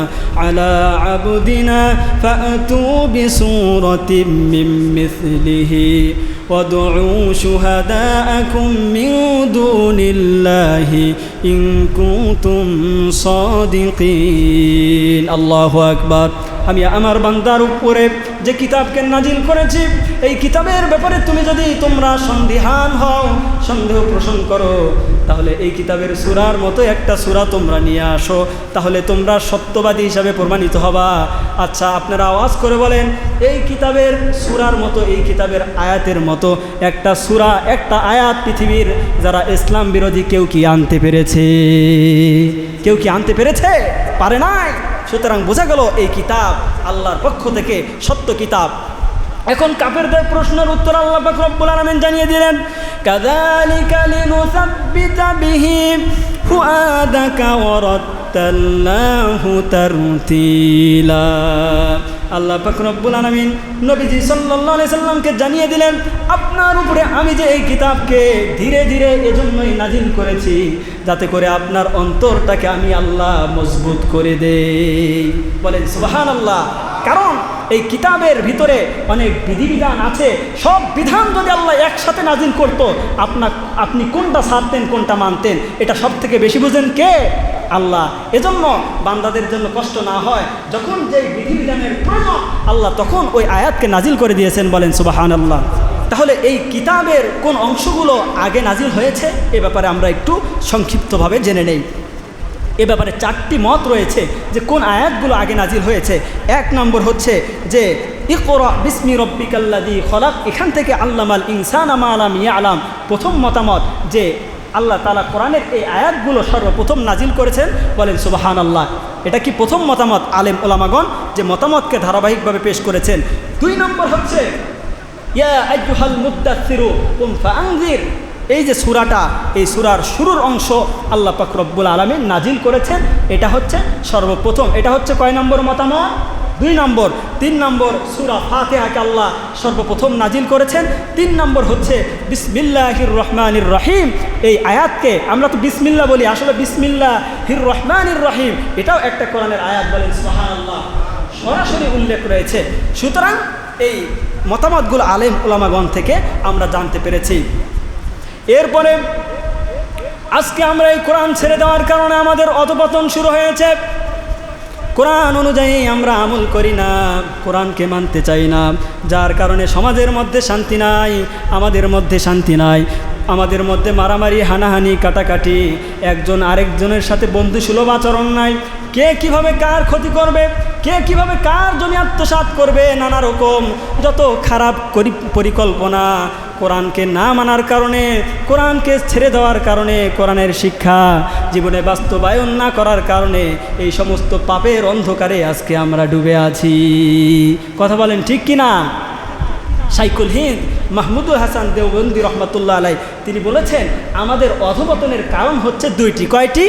আলা আবদিনা ফাআতু বিসূরাতিম মিন মিসলিহি ওয়াদউ শুহাদাআকুম মিন দুনিল্লাহি ইন কুনতুম সাদিকিন। আল্লাহু আকবার। আমি আমার বান্দার উপরে যে কিতাবকে নাজিল করেছি এই কিতাবের ব্যাপারে তোমরা সন্দিহান হও, সন্দেহ পোষণ করো, তাহলে এই কিতাবের সূরার মতো একটা সূরা তোমরা নিয়ে আসো, তাহলে তোমরা সত্যবাদী হিসাবে প্রমাণিত হবা। আচ্ছা, আপনারা আওয়াজ করে বলেন, এই কিতাবের সূরার মতো, এই কিতাবের আয়াতের মতো একটা সূরা, একটা আয়াত পৃথিবীর যারা ইসলাম বিরোধী কেউ কি আনতে পেরেছে? কেউ কি আনতে পেরেছে? পারে নাই। সুতরাং বোঝা গেল এই কিতাব আল্লাহর পক্ষ থেকে সত্য কিতাব। এখন কাফেরদের প্রশ্নের উত্তর আল্লাহ পাক রব্বুল আলামিন জানিয়ে দিলেন, কাযালিকা লিনুসাব্বিতা বিহি ফুআদাকা ওয়া রাত্তালনাহু তারতিলা। আল্লাহ পাক রব্বুল আলামিন নবীজি সাল্লাল্লাহু আলাইহি সাল্লামকে জানিয়ে দিলেন, আপনার উপরে আমি যে এই কিতাবকে ধীরে ধীরে এজন্যই নাজিল করেছি যাতে করে আপনার অন্তরটাকে আমি আল্লাহ মজবুত করে দেই। বলেন সুবহানাল্লাহ। কারণ এই কিতাবের ভিতরে অনেক বিধিবিধান আছে, সব বিধান যদি আল্লাহ একসাথে নাজিল করতো আপনি কোনটা ছাড়তেন কোনটা মানতেন এটা সব থেকে বেশি বুঝেন কে? আল্লাহ। এজন্য বান্দাদের জন্য কষ্ট না হয়, যখন যে বিধিবিধানের প্রয়োজন আল্লাহ তখন ওই আয়াতকে নাজিল করে দিয়েছেন। বলেন সুবহানাল্লাহ। তাহলে এই কিতাবের কোন অংশগুলো আগে নাজিল হয়েছে এ ব্যাপারে আমরা একটু সংক্ষিপ্তভাবে জেনে নেই। এ ব্যাপারে 4টি মত রয়েছে যে কোন আয়াতগুলো আগে নাজিল হয়েছে। 1 নম্বর হচ্ছে যে ইকরা বিসমি রব্বিকাল্লাযী খলাক, এখান থেকে আল্লামাল ইনসানা মা লাম ইয়ালাম। প্রথম মতামত যে আল্লাহ তাআলা কোরআনের এই আয়াতগুলো সর্বপ্রথম নাজিল করেছেন? বলেন সুবহানাল্লাহ। এটা কি প্রথম মতামত আলেম ওলামাগণ যে মতামতকে ধারাবাহিকভাবে পেশ করেছেন? 2 নম্বর হচ্ছে ইয়া আইয়ুহাল মুদ্দাসসিরু কুম ফাআনজির। এই যে সূরাটা, এই সূরার শুরুর অংশ আল্লাহ পাক রব্বুল আলামিন নাজিল করেছেন, এটা হচ্ছে সর্বপ্রথম। এটা হচ্ছে কয় নম্বর মতামত? 2 নম্বর। 3 নম্বর সূরা ফাতিহাকে আল্লাহ সর্বপ্রথম নাজিল করেছেন। 3 নম্বর হচ্ছে বিসমিল্লাহির রহমানির রহিম। এই আয়াতকে আমরা তো বিসমিল্লাহ বলি, আসলে বিসমিল্লাহির রহমানির রহিম এটাও একটা কোরআনের আয়াত। বলেন সুবহানাল্লাহ, সরাসরি উল্লেখ রয়েছে। সুতরাং এই মতামতগুলো আলেম ওলামাগণ থেকে আমরা জানতে পেরেছি। এরপরে আজকে আমরা এই কোরআন ছেড়ে দেওয়ার কারণে আমাদের অধঃপতন শুরু হয়েছে। কোরআন অনুযায়ী আমরা আমল করি না, কোরআনকে মানতে চাই না, যার কারণে সমাজের মধ্যে শান্তি নাই, আমাদের মধ্যে শান্তি নাই, আমাদের মধ্যে মারামারি, হানাহানি, কাটাকাটি, একজন আরেকজনের সাথে বন্ধুসুলভ আচরণ নাই। কে কিভাবে কার ক্ষতি করবে, কে কিভাবে কার জমি আত্মসাৎ করবে, নানা রকম যত খারাপ পরিকল্পনা কোরআনকে না মানার কারণে, কোরআনকে ছেড়ে দেওয়ার কারণে, কোরআনের শিক্ষা জীবনে বাস্তবায়ন না করার কারণে এই সমস্ত পাপের অন্ধকারে আজকে আমরা ডুবে আছি। কথা বলেন ঠিক কি না? শাইখুল হিন্দ মাহমুদুল হাসান দেওবন্দি রহমতুল্লাহ আলাই তিনি বলেছেন আমাদের অধঃপতনের কারণ হচ্ছে 2টি। কয়টি?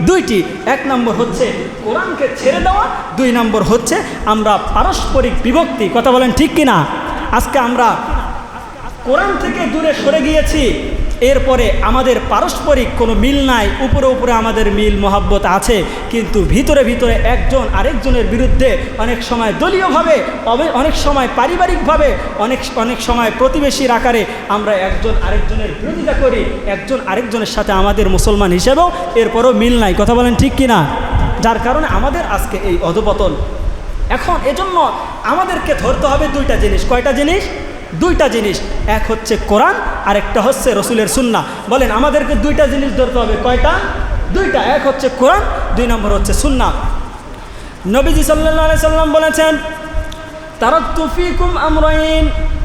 2টি। 1 নম্বর হচ্ছে কোরআনকে ছেড়ে দেওয়া, 2 নম্বর হচ্ছে আমরা পারস্পরিক বিভক্তি। কথা বলেন ঠিক কি না? আজকে আমরা কোরআন থেকে দূরে সরে গিয়েছি, এরপরে আমাদের পারস্পরিক কোনো মিল নাই। উপরে উপরে আমাদের মিল মহাব্বত আছে, কিন্তু ভিতরে ভিতরে একজন আরেকজনের বিরুদ্ধে অনেক সময় দলীয়ভাবে, অনেক সময় পারিবারিকভাবে, অনেক সময় প্রতিবেশীর আকারে আমরা একজন আরেকজনের বিরোধিতা করি। একজন আরেকজনের সাথে আমাদের মুসলমান হিসেবেও এরপরও মিল নাই। কথা বলেন ঠিক কি না? যার কারণে আমাদের আজকে এই অধঃপতন। এখন এজন্য আমাদেরকে ধরতে হবে 2টা জিনিস। কয়টা জিনিস? 2টা জিনিস। এক হচ্ছে কোরআন, আরেকটা হচ্ছে রসুলের সুন্নাহ। বলেন আমাদেরকে 2টা জিনিস ধরতে হবে। কয়টা? 2টা। এক হচ্ছে কোরআন, 2 নম্বর হচ্ছে সুন্নাহ। নবীজি সাল্লাল্লাহু আলাইহি সাল্লাম বলেছেন তারাকতু ফীকুম আমরাইন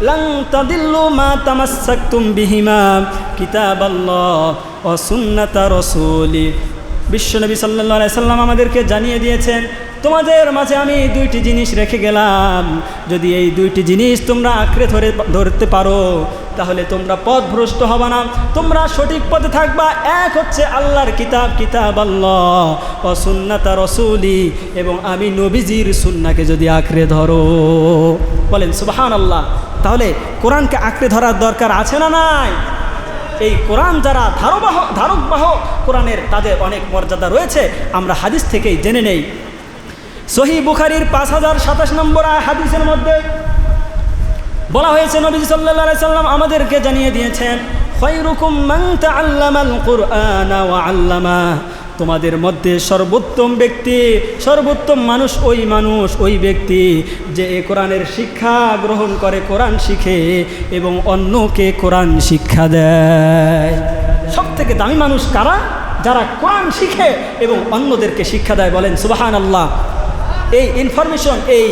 লান তাদিল্লু মা তামাসসাকতুম বিহিমা কিতাবাল্লাহ ওয়া সুন্নাতা রাসূলি। বিশ্বনবী সাল্লাল্লাহু আলাইহি সাল্লাম আমাদেরকে জানিয়ে দিয়েছেন তোমাদের মাঝে আমি 2টি জিনিস রেখে গেলাম, যদি এই 2টি জিনিস তোমরা আঁকড়ে ধরতে পারো তাহলে তোমরা পথভ্রষ্ট হবে না, তোমরা সঠিক পথে থাকবা। এক হচ্ছে আল্লাহর কিতাব, কিতাব আল্লাহ ও সুন্নাতা রাসূলি, এবং আমি নবীজির সুন্নাহকে যদি আঁকড়ে ধরো। বলেন সুবহানাল্লাহ। তাহলে কোরআনকে আঁকড়ে ধরার দরকার আছে না নাই? এই কোরআন যারা ধারকবাহ কোরআনের, তাদের অনেক মর্যাদা রয়েছে, আমরা হাদিস থেকেই জেনে নেই। সহিহ বুখারীর 5027 নম্বর হাদিসের মধ্যে বলা হয়েছে নবী সাল্লাল্লাহু আলাইহি সাল্লাম আমাদেরকে জানিয়ে দিয়েছেন খায়রুকুম মান তাআল্লামাল কুরআনা ওয়া আল্লামা। তোমাদের মধ্যে সর্বোত্তম ব্যক্তি, সর্বোত্তম মানুষ ওই ব্যক্তি যে এই কোরআনের শিক্ষা গ্রহণ করে, কোরআন শিখে এবং অন্যকে কোরআন শিক্ষা দেয়। সবথেকে দামি মানুষ কারা? যারা কোরআন শিখে এবং অন্যদেরকে শিক্ষা দেয়। বলেন সুবহানাল্লাহ। এই ইনফরমেশন, এই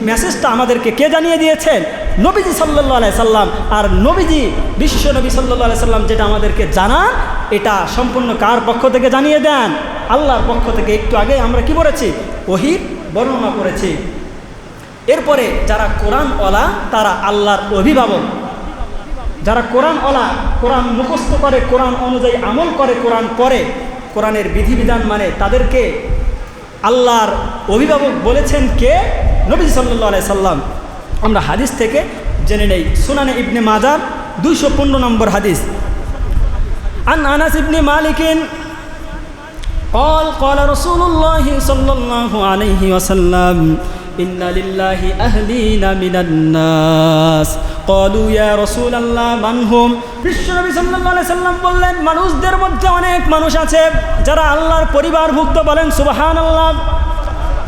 মেসেজটা আমাদেরকে কে জানিয়ে দিয়েছেন? নবীজি সাল্লাল্লাহু আলাইহি সাল্লাম। আর নবীজি, বিশ্ব নবী সাল্লাল্লাহু আলাইহি সাল্লাম যেটা আমাদেরকে জানান, এটা সম্পূর্ণ কার পক্ষ থেকে জানিয়ে দেন? আল্লাহর পক্ষ থেকে। একটু আগে আমরা কি করেছি? ওহীর বর্ণনা করেছি। এরপরে যারা কোরআনওয়ালা তারা আল্লাহর অভিভাবক। যারা কোরআনওয়ালা, কোরআন মুখস্থ করে, কোরআন অনুযায়ী আমল করে, কোরআন পড়ে, কোরআনের বিধিবিধান মানে, তাদেরকে আল্লাহর অভিভাবক বলেছেন কে? নবী সাল্লাল্লাহু আলাইহি সাল্লাম। আমরা হাদিস থেকে জেনে নেই। সুনানে ইবনে মাজাহ 215 নম্বর হাদিস। আন আনাস ইবনে মালিক قال قال رسول الله صلى الله عليه وسلم إن لله أهلين من الناس قالوا يا رسول الله من هم। বিশ্বনবী সাল্লাল্লাহু আলাইহি সাল্লাম বললেন মানুষদের মধ্যে অনেক মানুষ আছে যারা আল্লাহর পরিবারভুক্ত। বলেন সুবহানাল্লাহ।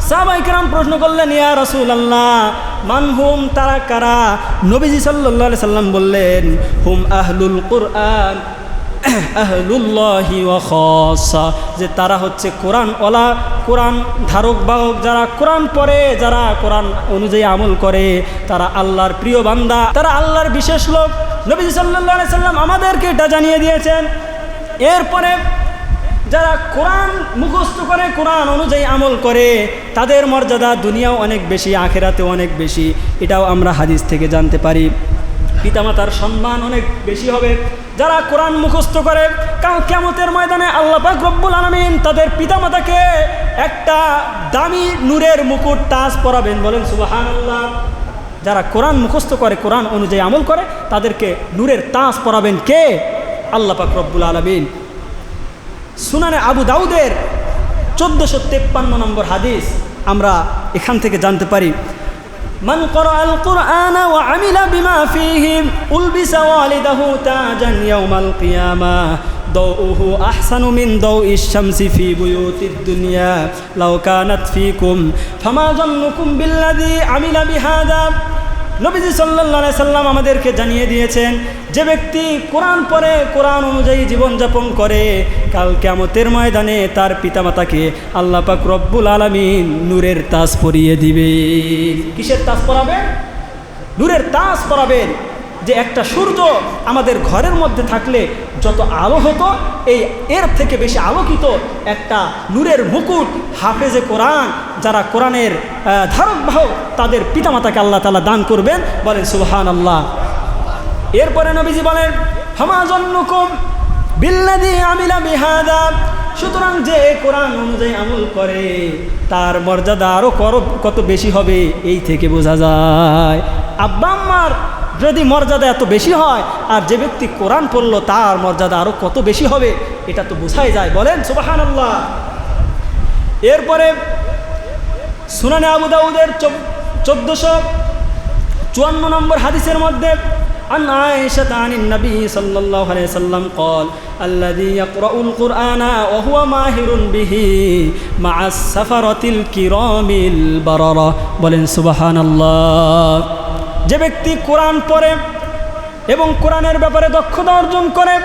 সাহাবায়ে কেরাম প্রশ্ন করলেন ইয়া রাসূলুল্লাহ মান হুম, তারা কারা? নবীজি সাল্লাল্লাহু আলাইহি সাল্লাম বললেন হুম আহলুল কুরআন আহলুল্লাহি ওয়া খাসা, যে তারা হচ্ছে কোরআনওয়ালা, কোরআন ধারক বাহক, যারা কোরআন পড়ে, যারা কোরআন অনুযায়ী আমল করে, তারা আল্লাহর প্রিয় বান্দা, তারা আল্লাহর বিশেষ লোক। নবী সাল্লাল্লাহু আলাইহি সাল্লাম আমাদেরকে এটা জানিয়ে দিয়েছেন। এরপরে যারা কোরআন মুখস্থ করে, কোরআন অনুযায়ী আমল করে, তাদের মর্যাদা দুনিয়াও অনেক বেশি, আখিরাতেও অনেক বেশি। এটাও আমরা হাদিস থেকে জানতে পারি। পিতামাতার সম্মান অনেক বেশি হবে যারা কোরআন মুখস্থ করে। কারণ কিয়ামতের ময়দানে আল্লাহ পাক রব্বুল আলামিন তাদের পিতামাতাকে একটা দামি নূরের মুকুট, তাজ পরাবেন। বলেন সুবহানাল্লাহ। যারা কোরআন মুখস্থ করে, কোরআন অনুযায়ী আমল করে, তাদেরকে নূরের তাজ পরাবেন কে? আল্লাহ পাক রব্বুল আলামিন। সুনানে আবু দাউদের 1453 নম্বর হাদিস আমরা এখান থেকে জানতে পারি, মান ক্বরাআল কুরআনা ওয়া আমিলা বিমা ফীহি উলবিসা ওয়ালিদাহু তাজান ইয়াউমাল কিয়ামাহ দাউহু আহসানু মিন দাউইশ শামসি ফি বুয়ুতিদ দুনিয়া লাউ কানাত ফীকুম ফামা যান্নুকুম বিল্লাযী আমিলা বিহাদা। নবীজি সাল্লাল্লাহু আলাইহি সাল্লাম আমাদেরকে জানিয়ে দিয়েছেন, যে ব্যক্তি কোরআন পড়ে, কোরআন অনুযায়ী জীবনযাপন করে, কাল কিয়ামতের ময়দানে তার পিতামাতাকে আল্লাহ পাক রব্বুল আলামিন নূরের তাজ পরিয়ে দিবেন। কিসের তাজ পরাবেন? নূরের তাজ পরাবেন। যে একটা সূর্য আমাদের ঘরের মধ্যে থাকলে যত আলো হতো, এর থেকে বেশি আলোকিত একটা নূরের মুকুট হাফেজে কোরআন, যারা কোরআনের ধারক বাহক, তাদের পিতামাতাকে আল্লাহ তাআলা দান করবেন। বলেন সুবহানাল্লাহ। এরপরে নবীজি বলেন, ফামা যান্নুকুম বিল্লাযী আমিলা বিহাদা। সুতরাং যে কোরআন অনুযায়ী আমল করে, তার মর্যাদা আরও কত বেশি হবে এই থেকে বোঝা যায়। আব্বা আম্মার যদি মর্যাদা এত বেশি হয়, আর যে ব্যক্তি কোরআন পড়ল তার মর্যাদা আরও কত বেশি হবে, এটা তো বোঝাই যায়। বলেন সুবহানাল্লাহ। এরপরে সুনানে আবু দাউদের 1454 নম্বর হাদিসের মধ্যে, আন আয়েশা আনিন নবী সাল্লাল্লাহু আলাইহি সাল্লাম قال الذي يقرأ القرآن وهو ماهر به مع السفرة الكرام البررة। বলেন সুবহানাল্লাহ। যে ব্যক্তি কোরআন পড়ে এবং কোরআনের ব্যাপারে দক্ষতা অর্জন করে,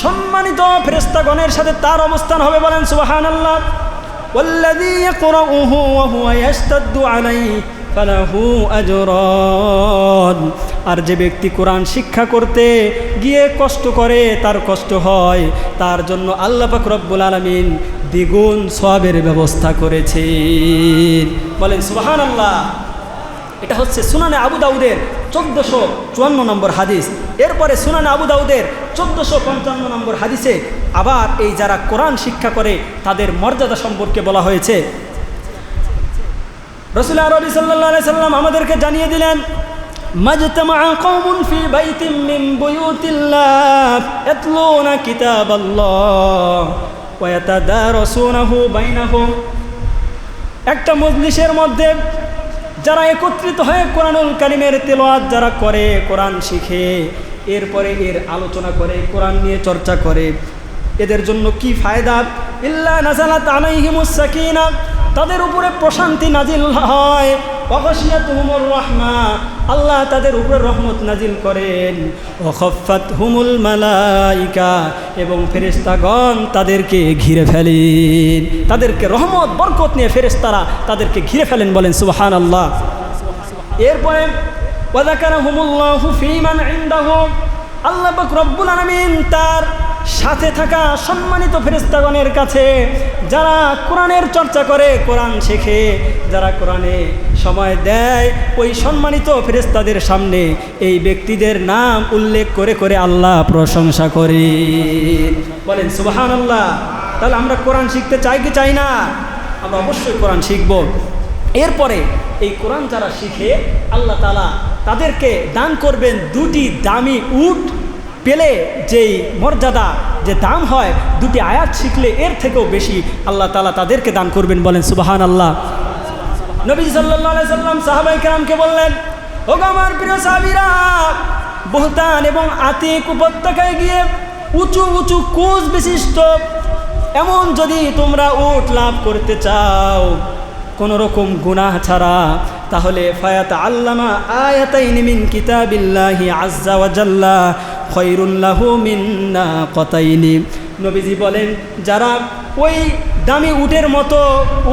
সম্মানিত ফেরেশতাগণের সাথে তার অবস্থান হবে। বলেন সুবহানাল্লাহ। ওয়াল্লাযী ইয়াকরাউহু ওয়া হুয়া ইয়াশতাদ্দু আলাইহি ফালাহু আজরান। আর যে ব্যক্তি কোরআন শিক্ষা করতে গিয়ে কষ্ট করে, তার কষ্ট হয়, তার জন্য আল্লাহ পাক রব্বুল আলামিন দ্বিগুণ সওয়াবের ব্যবস্থা করেছেন। বলেন সুবহানাল্লাহ। এটা হচ্ছে সুনানে আবু দাউদের 1454 নম্বর হাদিস। এরপরে সুনানে আবু দাউদের 1455 নম্বর হাদিসে আবার এই যারা কোরআন শিক্ষা করে তাদের মর্যাদা সম্পর্কে বলা হয়েছে। রাসূল আরবি সাল্লাল্লাহু আলাইহি সাল্লাম আমাদেরকে জানিয়ে দিলেন, মাজতামা কওমুন ফি বাইতিন মিন বুয়ুতিল্লাহ ইয়াতলুনা কিতাবাল্লাহ ওয়া ইয়াতাদারাসুনাহু বাইনাহুম। একটা মজলিসের মধ্যে যারা একত্রিত হয়ে কোরআনুল কারীমের তেলাওয়াত যারা করে, কোরআন শিখে, এরপরে এর আলোচনা করে, কোরআন নিয়ে চর্চা করে, এদের জন্য কি ফায়দা? ইল্লা নাযালাত আলাইহিমুস সাকিনা, তাদের উপরে প্রশান্তি নাজিল হয়। ওয়া গাশিয়াতুহুমুর রাহমা, আল্লাহ তাদের উপরে রহমত নাজিল করেন। ওয়া খাফফাতহুমুল মালাইকা, এবং ফেরেশতাগণ তাদেরকে ঘিরে ফেলেন। তাদেরকে রহমত বরকত নিয়ে ফেরেশতারা তাদেরকে ঘিরে ফেলেন। বলেন সুবহানাল্লাহ। এরপরে ওয়া যাকারাহুমুল্লাহু ফীমান ইনদাহু, আল্লাহ পাক রব্বুল আলামিন তার সাথে থাকা সম্মানিত ফেরেশতাগণের কাছে যারা কোরআনের চর্চা করে, কোরআন শেখে, যারা কোরআনে সময় দেয়, ওই সম্মানিত ফেরেশতাদের সামনে এই ব্যক্তিদের নাম উল্লেখ করে করে আল্লাহ প্রশংসা করে। বলেন সুবহানাল্লাহ। তাহলে আমরা কোরআন শিখতে চাই কি চাই না? আমরা অবশ্যই কোরআন শিখব। এরপরে এই কোরআন যারা শিখে, আল্লাহ তাআলা তাদেরকে দান করবেন 2টি দামি উট। পেলে যেই মর্যাদা, যে দাম হয়, 2টি আয়াত শিখলে এর থেকেও বেশি আল্লাহ তাআলা তাদেরকে দান করবেন। বলেন সুবহানাল্লাহ। নবী সাল্লাল্লাহু আলাইহি সাল্লাম সাহাবায়ে কেরামকে বললেন, ওগো আমার প্রিয় সাহাবীরা, বুহতান এবং আতিক উপত্যকায় গিয়ে উঁচু উঁচু কোষ বিশিষ্ট এমন যদি তোমরা উট লাভ করতে চাও কোনো রকম গুনাহ ছাড়া, তাহলে ফায়াতাআল্লামা আয়াতাইনি মিন কিতাবিল্লাহি আযজা ওয়া জাল্লা খায়রুল লাহু মিন নাকাতাইনি। নবীজি বলেন, যারা ওই দামি উটের মতো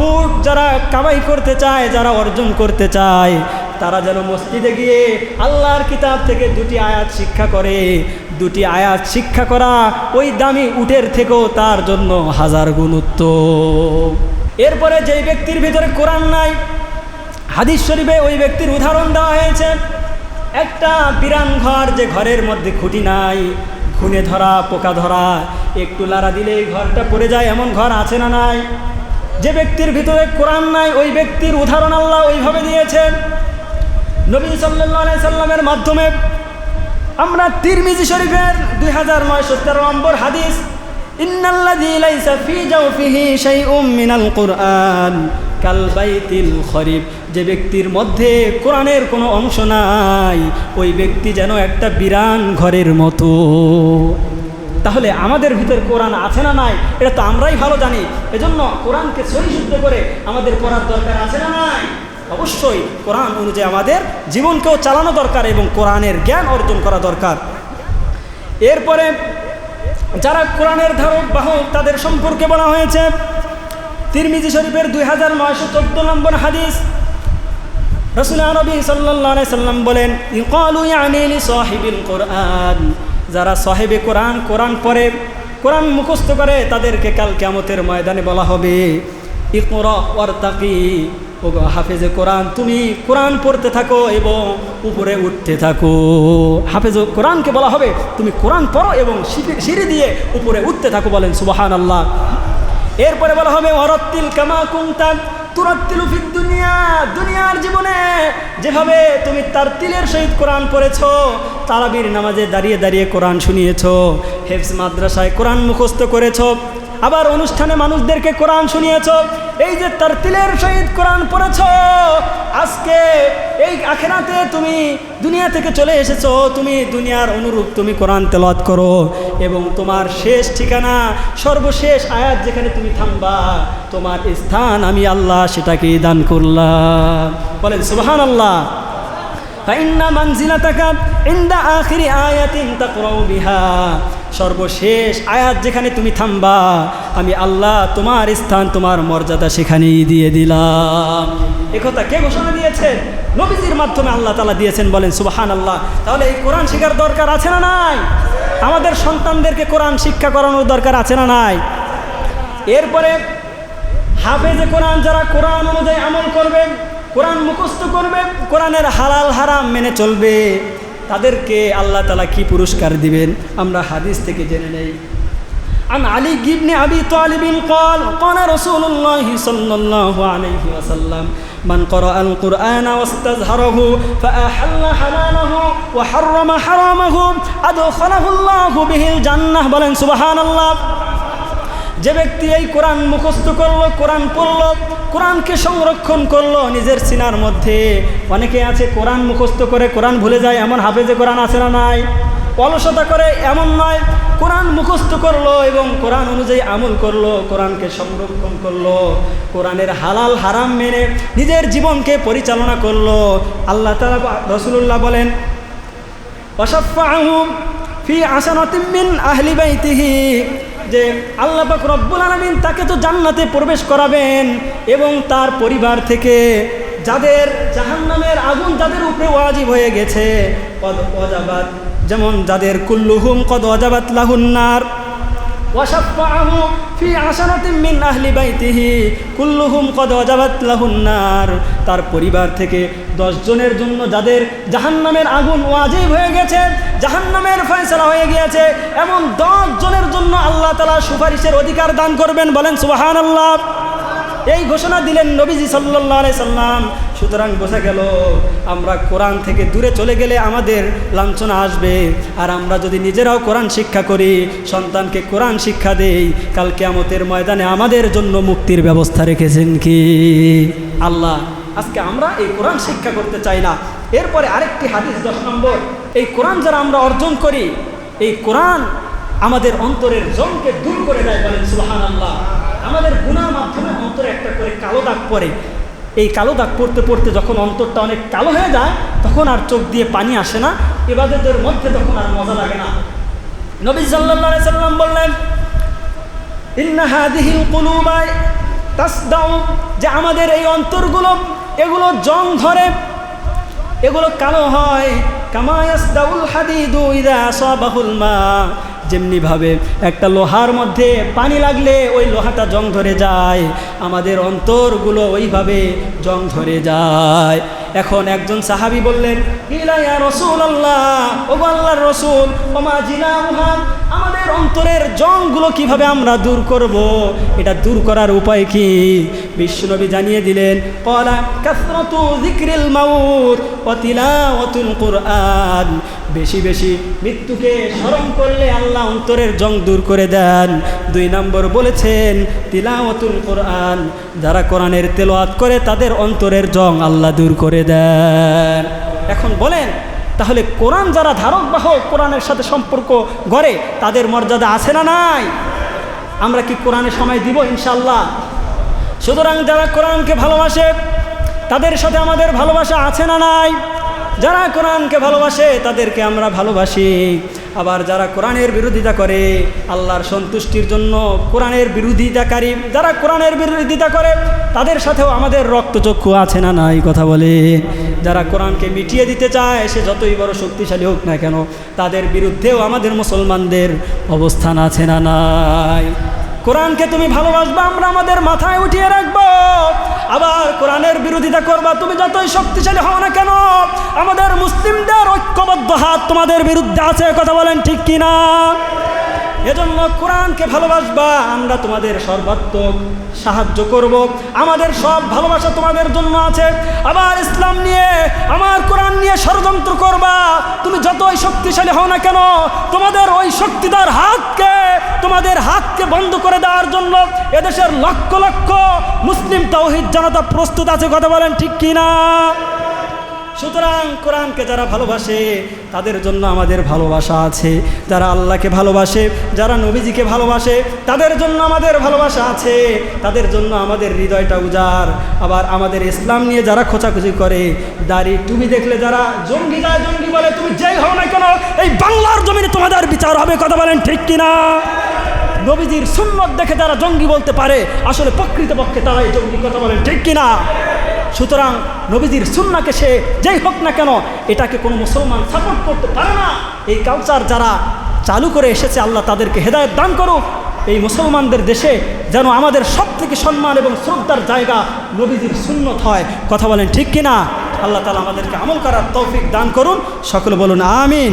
উট যারা কামাই করতে চায়, যারা অর্জন করতে চায়, তারা যেন মসজিদে গিয়ে আল্লাহর কিতাব থেকে 2টি আয়াত শিক্ষা করে। 2টি আয়াত শিক্ষা করা ওই দামি উটের থেকেও তার জন্য 1000 গুণ উত্তম। এরপরে যেই ব্যক্তির ভিতরে কোরআন নাই, হাদিস শরীফে ওই ব্যক্তির উদাহরণ দেওয়া হয়েছে। একটা বিরান ঘর, যে ঘরের মধ্যে খুঁটি নাই, ঘুনে ধরা, পোকা ধরা, একটু লাড়া দিলেই ঘরটা পড়ে যায়, এমন ঘর আছে না নাই? যে ব্যক্তির ভিতরে কোরআন নাই, ওই ব্যক্তির উদাহরণ আল্লাহ ওইভাবে দিয়েছেন। নবী সাল্লাল্লাহু আলাইহি সাল্লামের মাধ্যমে আমরা তিরমিজি শরীফের 2913 নম্বর হাদিস, ইন্নাল্লাযী লাইসা ফী জাওফিহি শাইউম মিনাল কুরআন কাল বাইতিল খরিব, যে ব্যক্তির মধ্যে কোরআনের কোনো অংশ নাই, ওই ব্যক্তি যেন একটা বিরান ঘরের মতো। তাহলে আমাদের ভিতরে কোরআন আছে না নাই এটা তো আমরাই ভালো জানি। এজন্য কোরআনকে সহি শুদ্ধ করে আমাদের পড়ার দরকার আছে না নাই? অবশ্যই কোরআন অনুযায়ী আমাদের জীবনকেও চালানো দরকার এবং কোরআনের জ্ঞান অর্জন করা দরকার। এরপরে যারা কোরআনের ধারক বাহক তাদের সম্পর্কে বলা হয়েছে তিরমিজি শরীফের 2914 নম্বর হাদিস, রাসূল আরবি সাল্লাল্লাহু আলাইহি সাল্লাম বলেন, ইকালু ইয়ানি লি সাহিবিল কোরআন, যারা সাহেবে কোরআন, কোরআন পড়ে, কোরআন মুখস্থ করে, তাদেরকে কাল কিয়ামতের ময়দানে বলা হবে, ইকরা ওয়ারতাকি, ও হাফেজে কোরআন, তুমি কোরআন পড়তে থাকো এবং উপরে উঠতে থাকো। হাফেজে কোরআনকে বলা হবে, তুমি কোরআন পড়ো এবং সিঁড়ি দিয়ে উপরে উঠতে থাকো। বলেন সুবহানাল্লাহ। এরপরে বলা হবে, ওয়ারাত্তিল কামা কুনতা তুরাত্তিলু ফিদ দুনিয়া, দুনিয়ার জীবনে যেভাবে তুমি তারতিলের সহিত কোরআন পড়েছো, তারাবির নামাজে দাঁড়িয়ে দাঁড়িয়ে কোরআন শুনিয়েছো, হেফজ মাদ্রাসায় কোরআন মুখস্থ করেছো, আবার অনুষ্ঠানে মানুষদেরকে কোরআন শুনিয়েছো, এই যে তারতিলের সহিত কোরআন পড়েছো, আজকে এই আখিরাতে তুমি দুনিয়া থেকে চলে এসেছো, তুমি দুনিয়ার অনুরূপ তুমি কোরআন তেলাওয়াত করো এবং তোমার শেষ ঠিকানা, সর্বশেষ আয়াত যেখানে তুমি থামবা, তোমার স্থান আমি আল্লাহ সেটাকেই দান করলাম। বলেন সুবহানাল্লাহ। ফাইন্না মানজিলাতাকা ইনদা আখিরি আয়াতিন তাকরাউ বিহা, সর্বশেষ আয়াত যেখানে তুমি থামবা, আমি আল্লাহ তোমার স্থান, তোমার মর্যাদা সেখানেই দিয়ে দিলাম। একথা কে ঘোষণা দিয়েছেন? নবীজির মাধ্যমে আল্লাহ তাআলা দিয়েছেন। বলেন সুবহানাল্লাহ। তাহলে এই কোরআন শেখার দরকার আছে না নাই? আমাদের সন্তানদেরকে কোরআন শিক্ষা করানোর দরকার আছে না নাই? এরপরে হাফেজে কোরআন যারা কোরআন অনুযায়ী আমল করবে, কোরআন মুখস্থ করবে, কোরআনের হালাল হারাম মেনে চলবে, তাদেরকে আল্লাহ তাআলা কি পুরস্কার দিবেন আমরা হাদিস থেকে জেনে নেই। عن علي بن أبي طالب قال قال رسول الله صلى الله عليه وسلم من قرأ القرآن واستظهره فأحل حلاله وحرم حرامه أدخله الله به الجنة। বলেন সুবহানাল্লাহ। যে ব্যক্তি এই কোরআন মুখস্থ করলো, কোরআন পড়লো, কোরআনকে সংরক্ষণ করলো নিজের সিনার মধ্যে। অনেকে আছে কোরআন মুখস্থ করে কোরআন ভুলে যায়, এমন হাফেজে কোরআন আছে না নাই? অলসতা করে এমন নয়, কোরআন মুখস্থ করলো এবং কোরআন অনুযায়ী আমল করলো, কোরআনকে সংরক্ষণ করলো, কোরআনের হালাল হারাম মেনে নিজের জীবনকে পরিচালনা করলো। আল্লাহ তাআলা রাসূলুল্লাহ বলেন, ওয়াশাফাআহু ফি আসানাতিন মিন আহলি বাইতিহি, যে আল্লাহ পাক রব্বুল আলামিন তাকে তো জান্নাতে প্রবেশ করাবেন এবং তার পরিবার থেকে যাদের জাহান্নামের আগুন যাদের উপরে ওয়াজিব হয়ে গেছে, ওয়াজাবাত, যেমন যাদের কুল্লুহুম কদ ওয়াজাবাত লাহুন নার, ওয়াশাফাআহু ফি আশারাতিন মিন আহলি বাইতিহি কুল্লুহুম কদ ওয়াজাবাত লাহুন নার, তার পরিবার থেকে 10 জনের জন্য যাদের জাহান্নামের আগুন ওয়াজিব হয়ে গেছে, জাহান্নামের ফয়সালা হয়ে গিয়েছে, এমন 10 জনের জন্য আল্লাহ তাআলা সুপারিশের অধিকার দান করবেন। বলেন সুবহানাল্লাহ। এই ঘোষণা দিলেন নবীজি সাল্লাল্লাহু আলাইহি সাল্লাম। সুতরাং বোঝা গেল আমরা কোরআন থেকে দূরে চলে গেলে আমাদের লাঞ্ছনা আসবে, আর আমরা যদি নিজেরাও কোরআন শিক্ষা করি, সন্তানকে কোরআন শিক্ষা দেই, কাল কিয়ামতের ময়দানে আমাদের জন্য মুক্তির ব্যবস্থা রেখেছেন কি আল্লাহ। আজকে আমরা এই কোরআন শিক্ষা করতে চাই না। এরপরে আরেকটি হাদিস 10 নম্বর, এই কোরআন যারা আমরা অর্জন করি, এই কোরআন আমাদের অন্তরের জংকে দূর করে দেয়। বলেন সুবহানাল্লাহ। আমাদের গুনার মাধ্যমে অন্তরে একটা করে কালো দাগ পড়ে, এই কালো দাগ পড়তে পড়তে যখন অন্তরটা অনেক কালো হয়ে যায়, তখন আর চোখ দিয়ে পানি আসে না, ইবাদতের মধ্যে তখন আর মজা লাগে না। নবী সাল্লাল্লাহু আলাইহি সাল্লাম বললেন, ইন্না হাদিহিল কুলুবা তাসদাউ, যে আমাদের এই অন্তরগুলো এগুলো জং ধরে, এগুলো কালো হয়। কামা ইয়াসদাউল হাদিদু ইযা আসাবাহুল মা, যেমনিভাবে একটা লোহার মধ্যে পানি লাগলে ওই লোহাটা জং ধরে যায়, আমাদের অন্তরগুলো ওইভাবে জং ধরে যায়। এখন একজন সাহাবী বললেন, ইলা ইয়া রাসূলুল্লাহ, ওগো আল্লাহর রাসূল, ওমা জিনাউহা, আমাদের অন্তরের জংগুলো কিভাবে আমরা দূর করব, এটা দূর করার উপায় কি? বিশ্বনবী জানিয়ে দিলেন, ক্বালা কাসরাতু যিকরিল মাউত ওয়া তিলাওয়াতুল কুরআন, বেশি বেশি মৃত্যুকে স্মরণ করলে আল্লাহ অন্তরের জং দূর করে দেন। 2 নম্বর বলেছেন তিলাওয়াতুল কোরআন, যারা কোরআনের তেলাওয়াত করে তাদের অন্তরের জং আল্লাহ দূর করে দেন। এখন বলেন, তাহলে কোরআন যারা ধারক বাহক, কোরআনের সাথে সম্পর্ক গড়ে, তাদের মর্যাদা আছে না নাই? আমরা কি কোরআনে সময় দিব? ইনশাআল্লাহ। সুতরাং যারা কোরআনকে ভালোবাসে তাদের সাথে আমাদের ভালোবাসা আছে না নাই? যারা কোরআনকে ভালোবাসে তাদেরকে আমরা ভালোবাসি। আবার যারা কোরআনের বিরোধিতা করে, আল্লাহর সন্তুষ্টির জন্য কোরআনের বিরোধিতাকারী যারা কোরআনের বিরোধিতা করে, তাদের সাথেও আমাদের রক্তচক্ষু আছে না নাই? কথা বলে। যারা কোরআনকে মিটিয়ে দিতে চায়, সে যতই বড় শক্তিশালী হোক না কেন, তাদের বিরুদ্ধেও আমাদের মুসলমানদের অবস্থান আছে না নাই? কোরআনকে তুমি ভালোবাসবা, আমরা আমাদের মাথায় উঠিয়ে রাখবো। আবার কোরআনের বিরোধিতা করবা, তুমি যতই শক্তিশালী হও না কেন, আমাদের মুসলিমদের ঐক্যবদ্ধ হাত তোমাদের বিরুদ্ধে আছে। কথা বলেন ঠিক কিনা? এজন্য কোরআনকে ভালোবাসবা, আমরা তোমাদের সর্বাত্মক সাহায্য করব, আমাদের সব ভালোবাসা তোমাদের জন্য আছে। আবার ইসলাম নিয়ে, আমার কোরআন নিয়ে ষড়যন্ত্র করবা, তুমি যতই শক্তিশালী হও না কেন, তোমাদের ওই শক্তিদার তোমাদের হাতকে বন্ধ করে দেওয়ার জন্য এদেশের লক্ষ লক্ষ মুসলিম তাওহীদ জনতা প্রস্তুত আছে। কথা বলেন ঠিক কিনা? সুতরাং কোরআনকে যারা ভালোবাসে তাদের জন্য আমাদের ভালোবাসা আছে। যারা আল্লাহকে ভালোবাসে, যারা নবীজিকে ভালোবাসে, তাদের জন্য আমাদের ভালোবাসা আছে। তাদের জন্য আমাদের হৃদয়টা উজাড়। আবার আমাদের ইসলাম নিয়ে যারা খোঁচাখুচি করে, দাড়ি টুপি দেখলে যারা জঙ্গি যায়, জঙ্গি বলে, তুমি যেই হও না কেন, এই বাংলার জমিনে তোমাদের বিচার হবে। কথা বলেন ঠিক কিনা? নবীজির সুন্নত দেখে যারা জঙ্গি বলতে পারে, আসলে প্রকৃতপক্ষে তারাই জঙ্গি। কথা বলেন ঠিক কিনা? সুতরাং নবীজির সুন্নাহকে সে যেই হোক না কেন, এটাকে কোনো মুসলমান সাপোর্ট করতে পারে না। এই কালচার যারা চালু করে এসেছে, আল্লাহ তাদেরকে হেদায়েত দান করুক। এই মুসলমানদের দেশে যেন আমাদের সব থেকে সম্মান এবং শ্রদ্ধার জায়গা নবীজির সুন্নত হয়। কথা বলেন ঠিক কিনা? আল্লাহ তাআলা আমাদেরকে আমল করার তৌফিক দান করুন। সকলে বলুন আমিন।